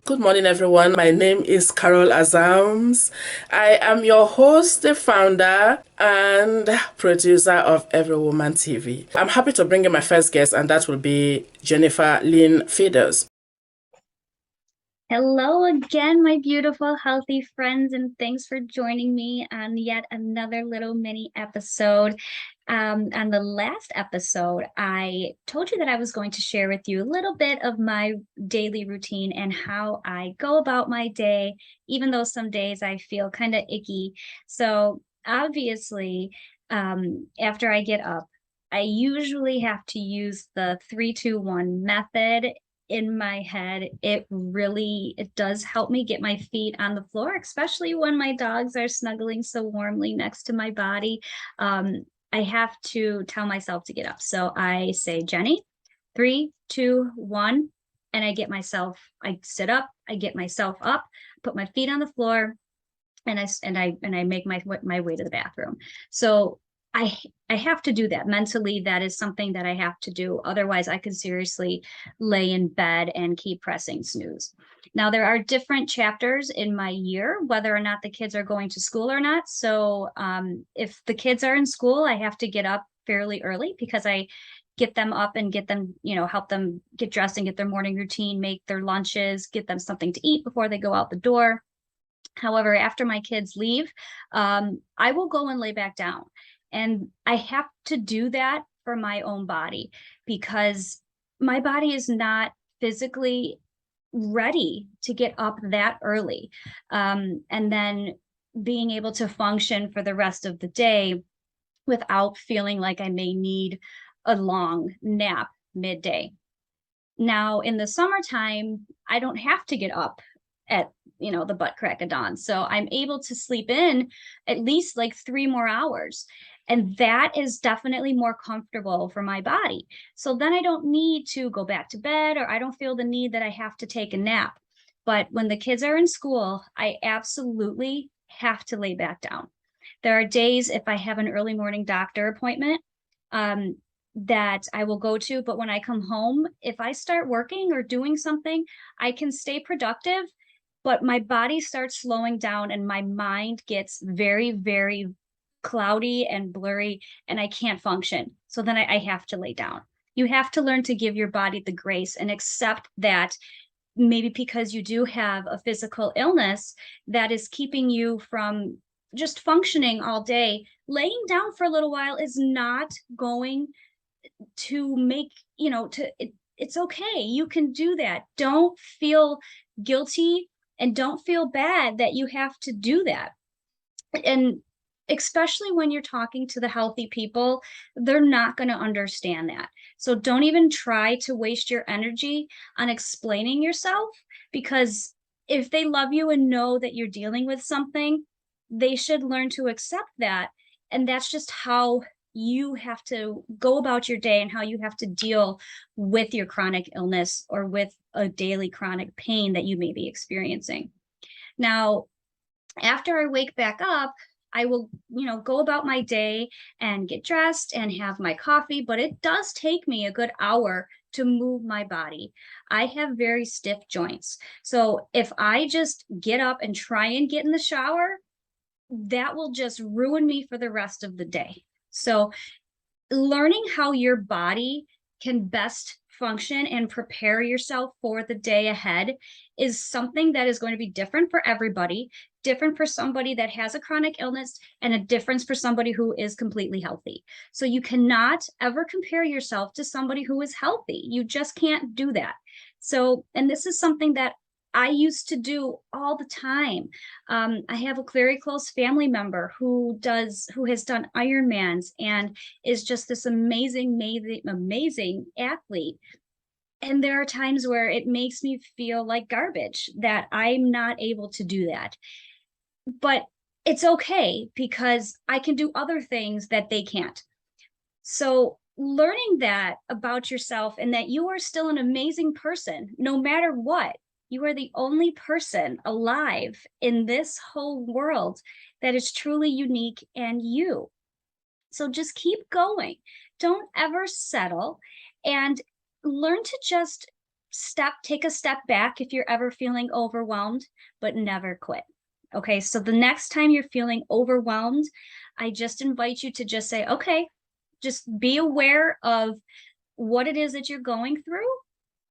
Good morning, everyone. My name is Carol Azams. I am your host, the founder, and producer of EveryWoman TV. I'm happy to bring in my first guest, and that will be Jennifer Lynn Feeders. Hello again, my beautiful, healthy friends, and thanks for joining me on yet another little mini episode. On the last episode, I told you that I was going to share with you a little bit of my daily routine and how I go about my day, even though some days I feel kind of icky. So obviously, after I get up, I usually have to use the 3-2-1 method in my head. It does help me get my feet on the floor, especially when my dogs are snuggling so warmly next to my body. I have to tell myself to get up. So I say, Jenny, 3, 2, 1, and I sit up, I get myself up, put my feet on the floor, and I make my way to the bathroom. So I I have to do that mentally. That is something that I have to do. Otherwise, I could seriously lay in bed and keep pressing snooze. Now, there are different chapters in my year, whether or not the kids are going to school or not. So if the kids are in school, I have to get up fairly early because I get them up and get them, help them get dressed and get their morning routine, make their lunches, get them something to eat before they go out the door. However, after my kids leave, I will go and lay back down. And I have to do that for my own body because my body is not physically ready to get up that early. And then being able to function for the rest of the day without feeling like I may need a long nap midday. Now, in the summertime, I don't have to get up at the butt crack of dawn. So I'm able to sleep in at least like 3 more hours. And that is definitely more comfortable for my body. So then I don't need to go back to bed, or I don't feel the need that I have to take a nap. But when the kids are in school, I absolutely have to lay back down. There are days if I have an early morning doctor appointment, um, that I will go to. But when I come home, if I start working or doing something, I can stay productive, but my body starts slowing down and my mind gets very, very cloudy and blurry and I can't function. So then I have to lay down. You have to learn to give your body the grace and accept that maybe because you do have a physical illness that is keeping you from just functioning all day, laying down for a little while is not going to make, it's okay. You can do that. Don't feel guilty and don't feel bad that you have to do that. And especially when you're talking to the healthy people, they're not going to understand that. So don't even try to waste your energy on explaining yourself, because if they love you and know that you're dealing with something, they should learn to accept that. And that's just how you have to go about your day and how you have to deal with your chronic illness or with a daily chronic pain that you may be experiencing. Now, after I wake back up, I will, go about my day and get dressed and have my coffee, but it does take me a good hour to move my body. I have very stiff joints. So if I just get up and try and get in the shower, that will just ruin me for the rest of the day. So learning how your body can best function and prepare yourself for the day ahead is something that is going to be different for everybody, different for somebody that has a chronic illness and a difference for somebody who is completely healthy. So you cannot ever compare yourself to somebody who is healthy. You just can't do that. So, and this is something that I used to do all the time. I have a very close family member who has done Ironmans and is just this amazing, amazing, amazing athlete. And there are times where it makes me feel like garbage that I'm not able to do that. But it's okay because I can do other things that they can't. So learning that about yourself and that you are still an amazing person, no matter what. You are the only person alive in this whole world that is truly unique and you. So just keep going. Don't ever settle and learn to just take a step back if you're ever feeling overwhelmed, but never quit. Okay, so the next time you're feeling overwhelmed, I just invite you to just say, okay, just be aware of what it is that you're going through,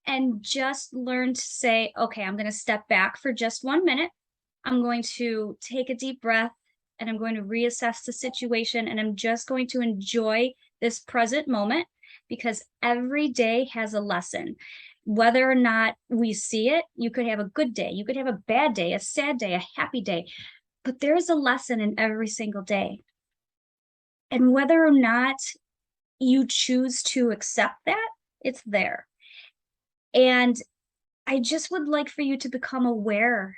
and just learn to say, okay, I'm going to step back for just 1 minute. I'm going to take a deep breath, and I'm going to reassess the situation, and I'm just going to enjoy this present moment, because every day has a lesson. Whether or not we see it, you could have a good day, you could have a bad day, a sad day, a happy day, but there's a lesson in every single day. And whether or not you choose to accept that, it's there. And I just would like for you to become aware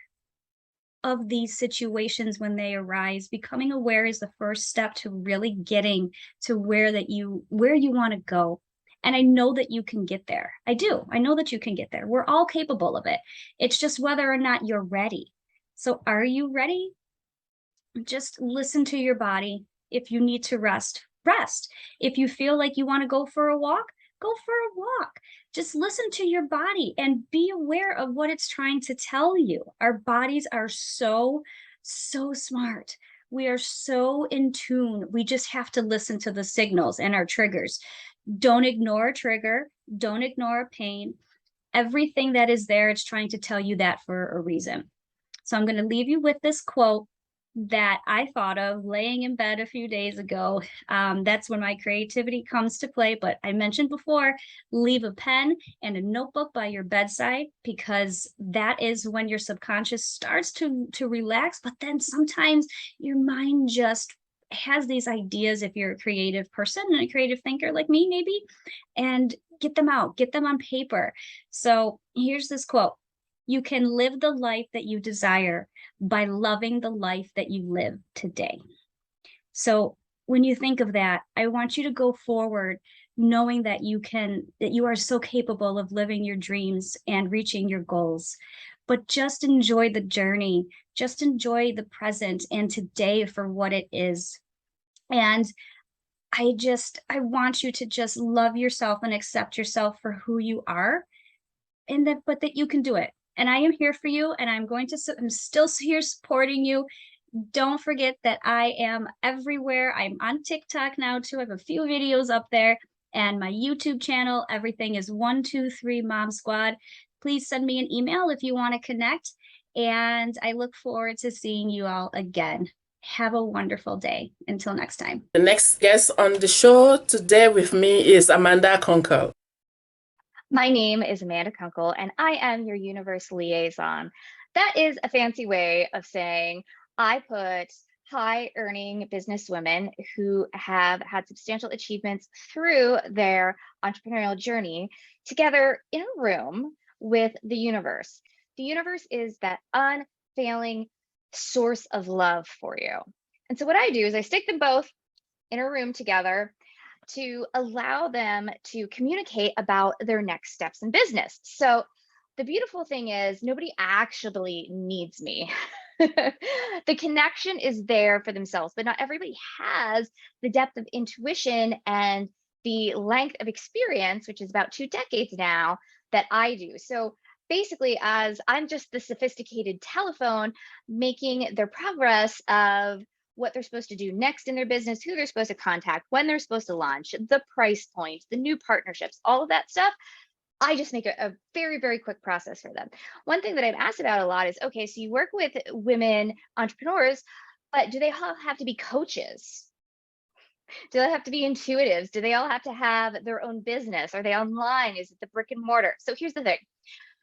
of these situations when they arise. Becoming aware is the first step to really getting to where you want to go. And I know that you can get there. I do. I know that you can get there. We're all capable of it. It's just whether or not you're ready. So are you ready? Just listen to your body. If you need to rest, rest. If you feel like you want to go for a walk, go for a walk. Just listen to your body and be aware of what it's trying to tell you. Our bodies are so smart. We are so in tune. We just have to listen to the signals and our triggers. Don't ignore a trigger. Don't ignore a pain. Everything that is there, it's trying to tell you that for a reason. So I'm going to leave you with this quote that I thought of laying in bed a few days ago. That's when my creativity comes to play. But I mentioned before, leave a pen and a notebook by your bedside, because that is when your subconscious starts to relax. But then sometimes your mind just has these ideas, if you're a creative person and a creative thinker like me, maybe, and get them out, get them on paper. So here's this quote: "You can live the life that you desire by loving the life that you live today." So when you think of that, I want you to go forward knowing that you are so capable of living your dreams and reaching your goals. But just enjoy the journey, just enjoy the present and today for what it is. And I want you to just love yourself and accept yourself for who you are, and but that you can do it. And I am here for you, and I'm still here supporting you. Don't forget that I am everywhere. I'm on TikTok now too. I have a few videos up there, and my YouTube channel. Everything is 123 Mom Squad. Please send me an email if you want to connect, and I look forward to seeing you all again. Have a wonderful day. Until next time. The next guest on the show today with me is Amanda Kunkel. My name is Amanda Kunkel, and I am your universe liaison. That is a fancy way of saying I put high-earning businesswomen who have had substantial achievements through their entrepreneurial journey together in a room with the universe. The universe is that unfailing source of love for you. And so what I do is I stick them both in a room together to allow them to communicate about their next steps in business. So the beautiful thing is nobody actually needs me. The connection is there for themselves, but not everybody has the depth of intuition and the length of experience, which is about 2 decades now, that I do. So basically, as I'm just the sophisticated telephone making their progress of what they're supposed to do next in their business, who they're supposed to contact, when they're supposed to launch, the price points, the new partnerships, all of that stuff, I just make a very, very quick process for them. One thing that I've asked about a lot is, okay, so you work with women entrepreneurs, but do they all have to be coaches? Do they have to be intuitives? Do they all have to have their own business? Are they online? Is it the brick and mortar? So here's the thing.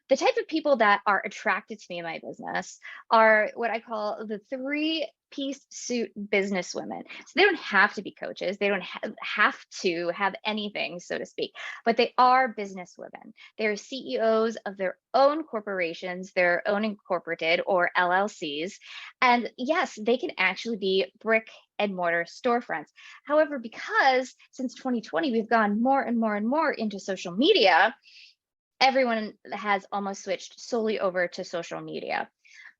The type of people that are attracted to me in my business are what I call the 3-piece suit business women. So they don't have to be coaches. They don't have to have anything, so to speak, but they are business women. They're CEOs of their own corporations, their own incorporated or LLCs. And yes, they can actually be brick and mortar storefronts. However, because since 2020, we've gone more and more and more into social media, everyone has almost switched solely over to social media.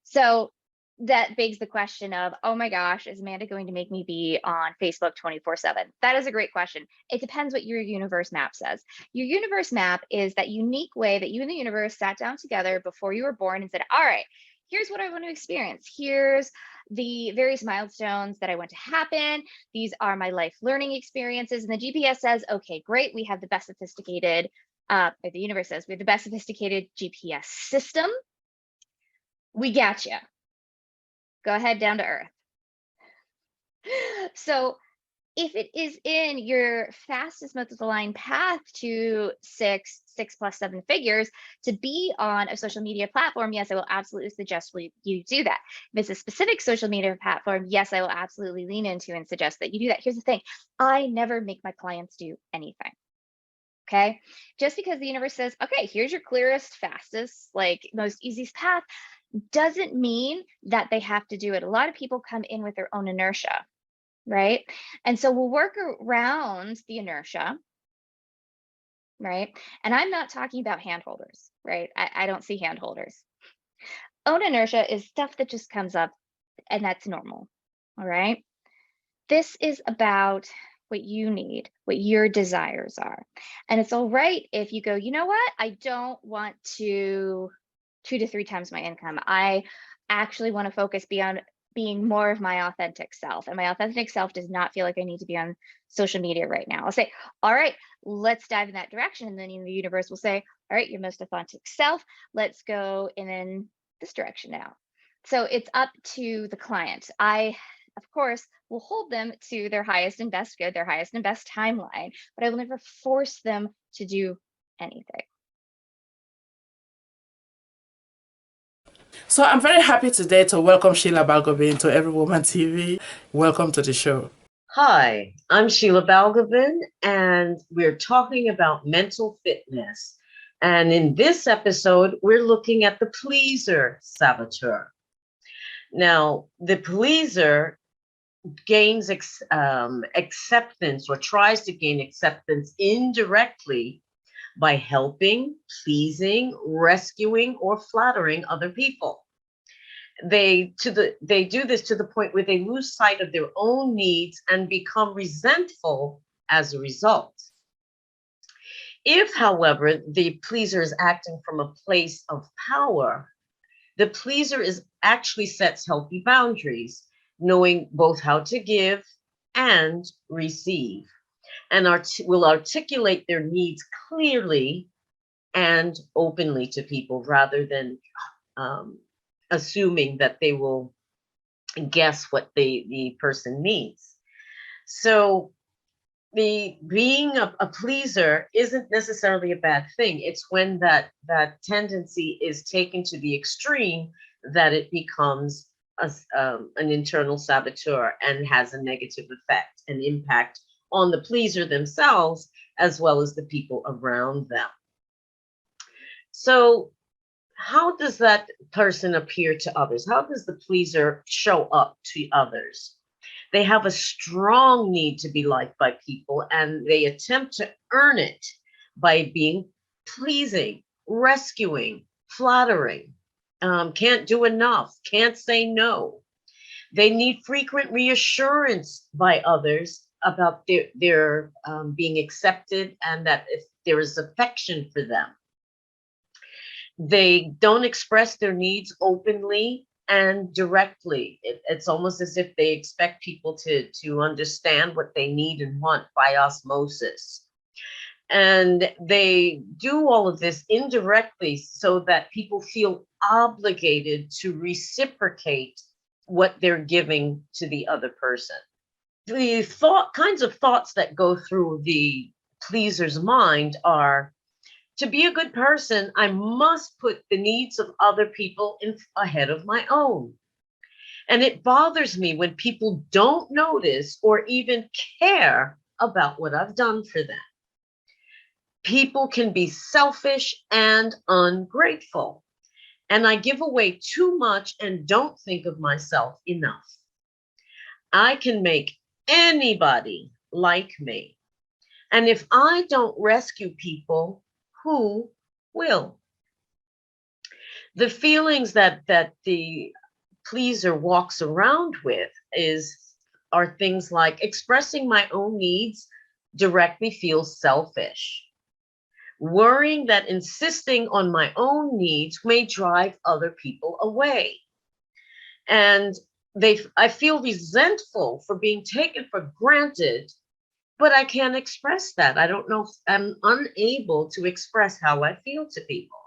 So that begs the question of, oh my gosh, is Amanda going to make me be on Facebook 24/7? That is a great question. It depends what your universe map says. Your universe map is that unique way that you and the universe sat down together before you were born and said, all right, here's what I want to experience. Here's the various milestones that I want to happen. These are my life learning experiences. And the GPS says, okay, great. We have the best sophisticated, or the universe says, we have the best sophisticated GPS system. We got you. Go ahead down to earth. So if it is in your fastest, most aligned path to six plus seven figures to be on a social media platform, yes, I will absolutely suggest you do that. If it's a specific social media platform, yes, I will absolutely lean into and suggest that you do that. Here's the thing. I never make my clients do anything. Okay. Just because the universe says, okay, here's your clearest, fastest, like most easiest path, doesn't mean that they have to do it. A lot of people come in with their own inertia, right? And so we'll work around the inertia, right? And I'm not talking about hand holders, right? I don't see hand holders. Own inertia is stuff that just comes up, and that's normal, all right? This is about what you need, what your desires are. And it's all right if you go, you know what? I don't want to 2 to 3 times my income. I actually want to focus beyond being more of my authentic self. And my authentic self does not feel like I need to be on social media right now. I'll say, all right, let's dive in that direction. And then the universe will say, all right, your most authentic self, let's go in this direction now. So it's up to the client. I, of course, will hold them to their highest and best good, their highest and best timeline, but I will never force them to do anything. So I'm very happy today to welcome Sheila Balgobin to EveryWoman TV. Welcome to the show. Hi, I'm Sheila Balgobin, and we're talking about mental fitness. And in this episode, we're looking at the pleaser saboteur. Now, the pleaser gains acceptance or tries to gain acceptance indirectly by helping, pleasing, rescuing, or flattering other people. They do this to the point where they lose sight of their own needs and become resentful as a result. If, however, the pleaser is acting from a place of power, the pleaser actually sets healthy boundaries, knowing both how to give and receive, and will articulate their needs clearly and openly to people rather than assuming that they will guess what the person needs. So being a pleaser isn't necessarily a bad thing. It's when that tendency is taken to the extreme that it becomes an internal saboteur and has a negative effect and impact on the pleaser themselves as well as the people around them. So how does that person appear to others? How does the pleaser show up to others? They have a strong need to be liked by people, and they attempt to earn it by being pleasing, rescuing, flattering, can't do enough, can't say no. They need frequent reassurance by others about their being accepted and that if there is affection for them. They don't express their needs openly and directly. It's almost as if they expect people to understand what they need and want by osmosis. And they do all of this indirectly so that people feel obligated to reciprocate what they're giving to the other person. The kinds of thoughts that go through the pleaser's mind are, to be a good person, I must put the needs of other people ahead of my own. And it bothers me when people don't notice or even care about what I've done for them. People can be selfish and ungrateful, and I give away too much and don't think of myself enough. I can make anybody like me. And if I don't rescue people, who will? The feelings that the pleaser walks around with are things like expressing my own needs directly feels selfish. Worrying that insisting on my own needs may drive other people away. And I feel resentful for being taken for granted, but I can't express that. I don't know, I'm unable to express how I feel to people.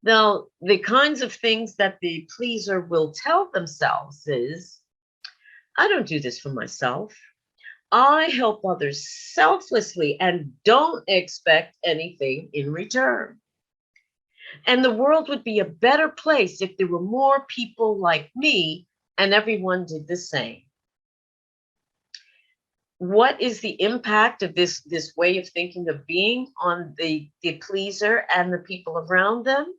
Now, the kinds of things that the pleaser will tell themselves is, I don't do this for myself. I help others selflessly and don't expect anything in return. And the world would be a better place if there were more people like me and everyone did the same. What is the impact of this way of thinking of being on the pleaser and the people around them?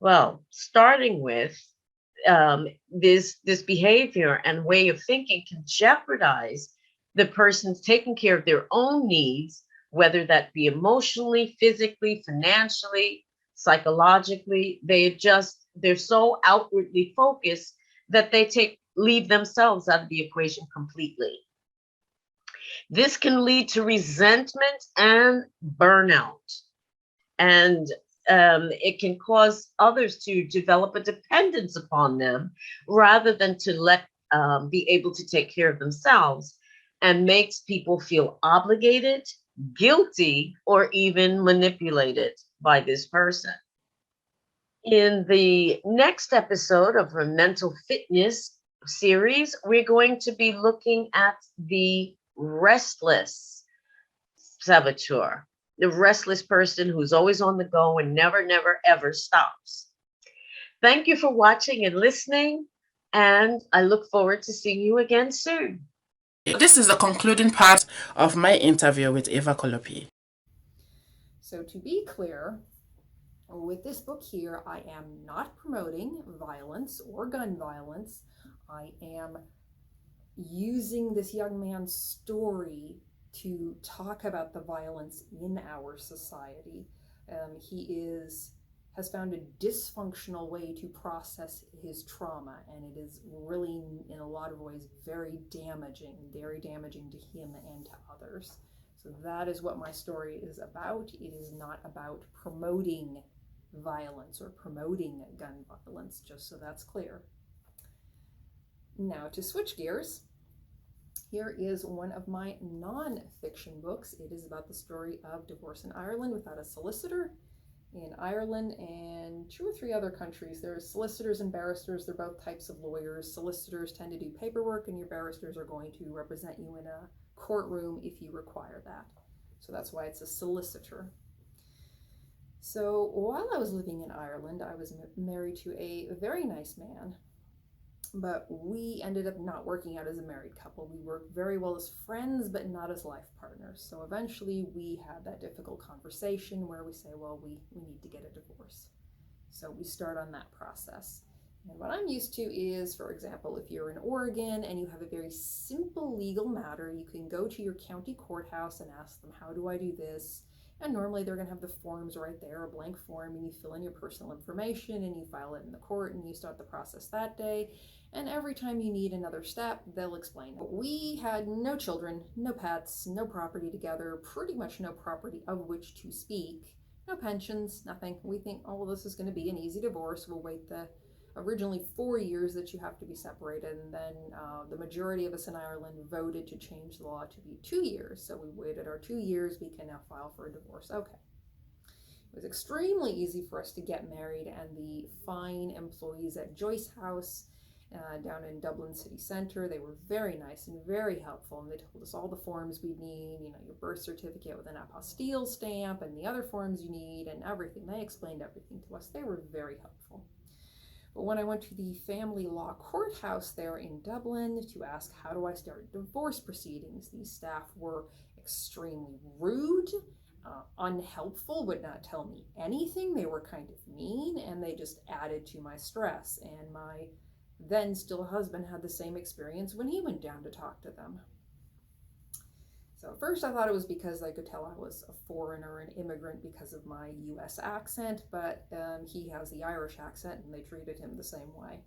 Well, starting with this behavior and way of thinking can jeopardize the person's taking care of their own needs, whether that be emotionally, physically, financially, psychologically. They're so outwardly focused that they leave themselves out of the equation completely. This can lead to resentment and burnout. And it can cause others to develop a dependence upon them rather than to be able to take care of themselves, and makes people feel obligated, guilty, or even manipulated by this person. In the next episode of our mental fitness series, we're going to be looking at the restless saboteur, the restless person who's always on the go and never, ever stops. Thank you for watching and listening, and I look forward to seeing you again soon. This is the concluding part of my interview with Eva Kolopi. So to be clear, with this book here, I am not promoting violence or gun violence. I am using this young man's story to talk about the violence in our society. He has found a dysfunctional way to process his trauma, and it is really, in a lot of ways, very damaging to him and to others. So that is what my story is about. It is not about promoting violence or promoting gun violence, just so that's clear. Now, to switch gears, here is one of my non-fiction books. It is about the story of divorce in Ireland without a solicitor. In Ireland and 2 or 3 other countries, there are solicitors and barristers. They're both types of lawyers. Solicitors tend to do paperwork, and your barristers are going to represent you in a courtroom if you require that. So that's why it's a solicitor. So while I was living in Ireland, I was married to a very nice man, but we ended up not working out as a married couple. We worked very well as friends, but not as life partners. So eventually we had that difficult conversation where we say, well, we need to get a divorce. So we start on that process. And what I'm used to is, for example, if you're in Oregon and you have a very simple legal matter, you can go to your county courthouse and ask them, how do I do this? And normally they're going to have the forms right there, a blank form, and you fill in your personal information and you file it in the court and you start the process that day. And every time you need another step, they'll explain. But we had no children, no pets, no property together, pretty much no property of which to speak, no pensions, nothing. We think, oh, well, this is going to be an easy divorce. We'll wait the originally 4 years that you have to be separated, and then the majority of us in Ireland voted to change the law to be 2 years. So we waited our 2 years. We can now file for a divorce. Okay. It was extremely easy for us to get married, and the fine employees at Joyce House down in Dublin city center, they were very nice and very helpful, and they told us all the forms we need, your birth certificate with an apostille stamp and the other forms you need and everything. They explained everything to us. They were very helpful. But when I went to the family law courthouse there in Dublin to ask, how do I start divorce proceedings, these staff were extremely rude, unhelpful, would not tell me anything. They were kind of mean, and they just added to my stress. And my then still husband had the same experience when he went down to talk to them. So at first I thought it was because they could tell I was a foreigner, an immigrant, because of my US accent, but he has the Irish accent and they treated him the same way.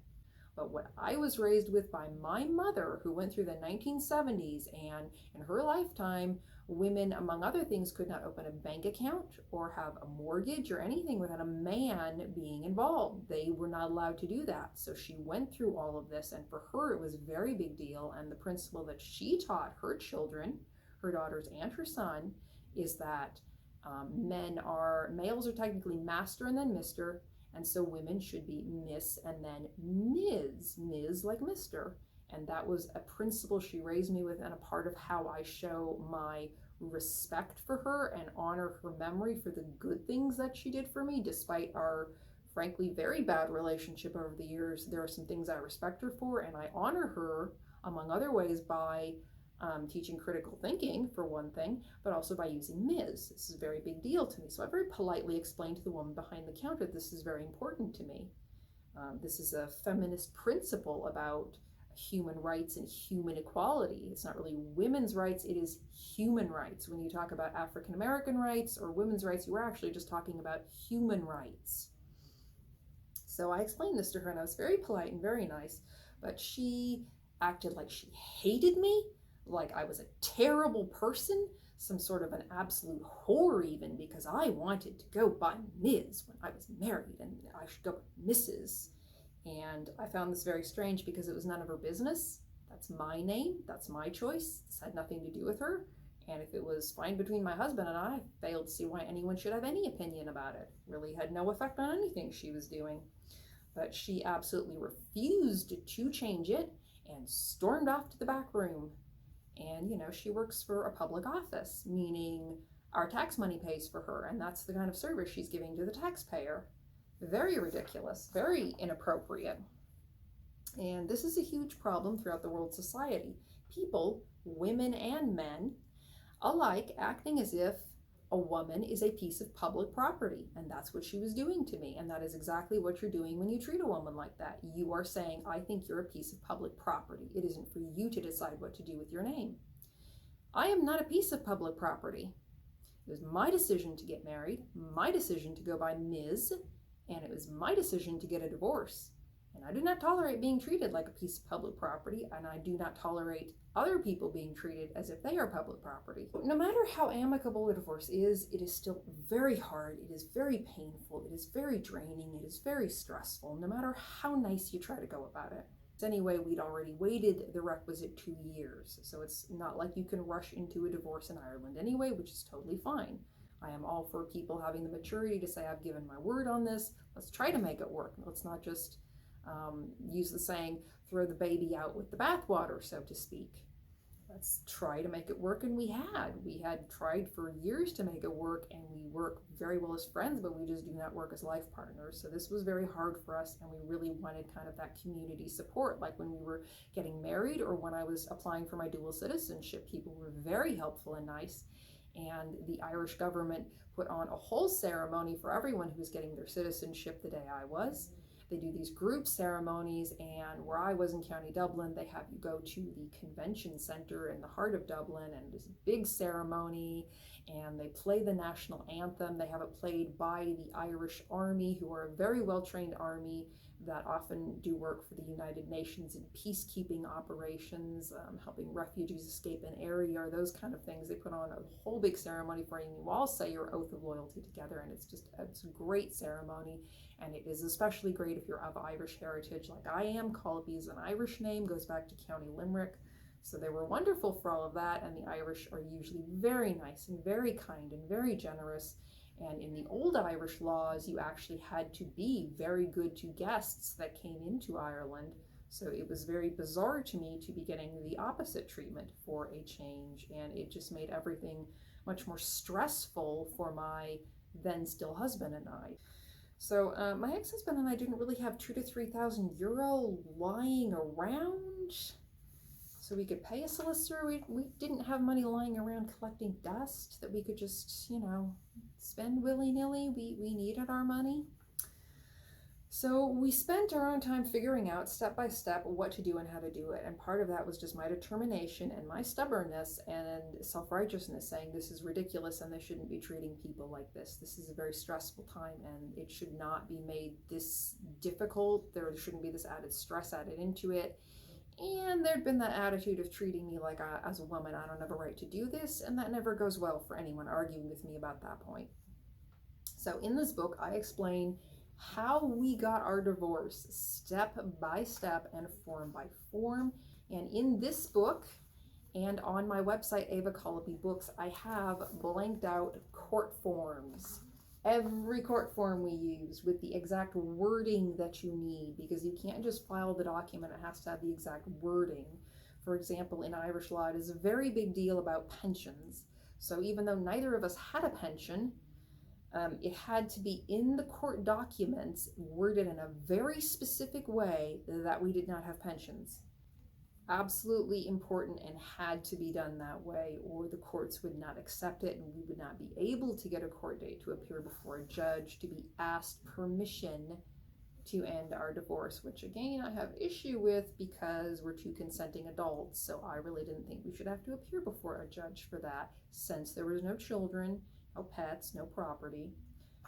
But what I was raised with by my mother, who went through the 1970s, and in her lifetime, women, among other things, could not open a bank account or have a mortgage or anything without a man being involved. They were not allowed to do that. So she went through all of this, and for her it was a very big deal. And the principle that she taught her children, her daughters and her son, is that males are technically master and then mister, and so women should be Miss and then Ms like Mr. And that was a principle she raised me with, and a part of how I show my respect for her and honor her memory for the good things that she did for me. Despite our frankly very bad relationship over the years, there are some things I respect her for, and I honor her among other ways by teaching critical thinking, for one thing, but also by using Ms. This is a very big deal to me. So I very politely explained to the woman behind the counter, this is very important to me. This is a feminist principle about human rights and human equality. It's not really women's rights, it is human rights. When you talk about African American rights or women's rights, you are actually just talking about human rights. So I explained this to her, and I was very polite and very nice, but she acted like she hated me, like I was a terrible person, some sort of an absolute whore even, because I wanted to go by Ms. when I was married and I should go by Mrs. And I found this very strange because it was none of her business. That's my name, that's my choice. This had nothing to do with her. And if it was fine between my husband and I failed to see why anyone should have any opinion about it. Really had no effect on anything she was doing. But she absolutely refused to change it and stormed off to the back room. And, she works for a public office, meaning our tax money pays for her, and that's the kind of service she's giving to the taxpayer. Very ridiculous, very inappropriate. And this is a huge problem throughout the world society. People, women and men, alike acting as if a woman is a piece of public property, and that's what she was doing to me. And that is exactly what you're doing when you treat a woman like that. You are saying, I think you're a piece of public property. It isn't for you to decide what to do with your name. I am not a piece of public property. It was my decision to get married, my decision to go by Ms., and it was my decision to get a divorce. And I do not tolerate being treated like a piece of public property, and I do not tolerate other people being treated as if they are public property. No matter how amicable a divorce is, it is still very hard, it is very painful, it is very draining, it is very stressful, no matter how nice you try to go about it. Anyway, we'd already waited the requisite 2 years, so it's not like you can rush into a divorce in Ireland anyway, which is totally fine. I am all for people having the maturity to say, I've given my word on this, let's try to make it work. Let's not just use the saying, throw the baby out with the bathwater, so to speak. Let's try to make it work, and we had tried for years to make it work, and we work very well as friends, but we just do not work as life partners. So this was very hard for us, and we really wanted kind of that community support. Like when we were getting married or when I was applying for my dual citizenship, people were very helpful and nice, and the Irish government put on a whole ceremony for everyone who was getting their citizenship the day I was. They do these group ceremonies, and where I was in County Dublin, they have you go to the convention center in the heart of Dublin, and this big ceremony, and they play the national anthem. They have it played by the Irish Army, who are a very well-trained army that often do work for the United Nations in peacekeeping operations, helping refugees escape an area, or those kind of things. They put on a whole big ceremony for you. You all say your oath of loyalty together, and it's a great ceremony. And it is especially great if you're of Irish heritage like I am. Colby is an Irish name, goes back to County Limerick. So they were wonderful for all of that, and the Irish are usually very nice and very kind and very generous. And in the old Irish laws, you actually had to be very good to guests that came into Ireland. So it was very bizarre to me to be getting the opposite treatment for a change, and it just made everything much more stressful for my then still husband and I. So my ex-husband and I didn't really have €2,000 to €3,000 lying around, so we could pay a solicitor. We didn't have money lying around collecting dust that we could just, spend willy-nilly. We needed our money. So we spent our own time figuring out step by step what to do and how to do it. And part of that was just my determination and my stubbornness and self-righteousness, saying this is ridiculous and they shouldn't be treating people like this. This is a very stressful time and it should not be made this difficult. There shouldn't be this added stress added into it. And there'd been that attitude of treating me like as a woman, I don't have a right to do this. And that never goes well for anyone arguing with me about that point. So in this book, I explain how we got our divorce step by step and form by form. And in this book and on my website, Ava Colopy Books, I have blanked out court forms. Every court form we use with the exact wording that you need, because you can't just file the document, it has to have the exact wording. For example, in Irish law, it is a very big deal about pensions. So even though neither of us had a pension, it had to be in the court documents worded in a very specific way that we did not have pensions. Absolutely important and had to be done that way, or the courts would not accept it and we would not be able to get a court date to appear before a judge to be asked permission to end our divorce, which again I have issue with because we're two consenting adults. So I really didn't think we should have to appear before a judge for that, since there was no children, no pets, no property.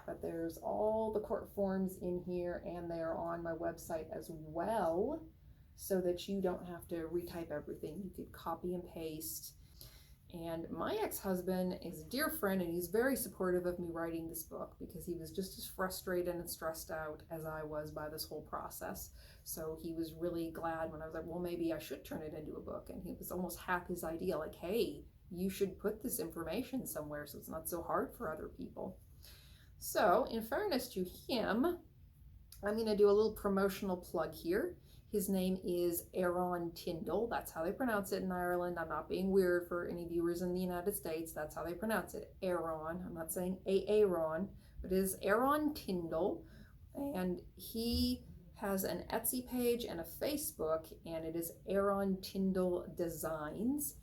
But there's all the court forms in here and they're on my website as well, so that you don't have to retype everything. You could copy and paste. And my ex-husband is a dear friend and he's very supportive of me writing this book because he was just as frustrated and stressed out as I was by this whole process. So he was really glad when I was like, well, maybe I should turn it into a book. And he was almost half his idea, like, hey, you should put this information somewhere so it's not so hard for other people. So in fairness to him, I'm going to do a little promotional plug here. His name is Aaron Tyndall. That's how they pronounce it in Ireland. I'm not being weird for any viewers in the United States. That's how they pronounce it. Aaron. I'm not saying Aaron, but it is Aaron Tyndall. And he has an Etsy page and a Facebook, and it is Aaron Tyndall Designs.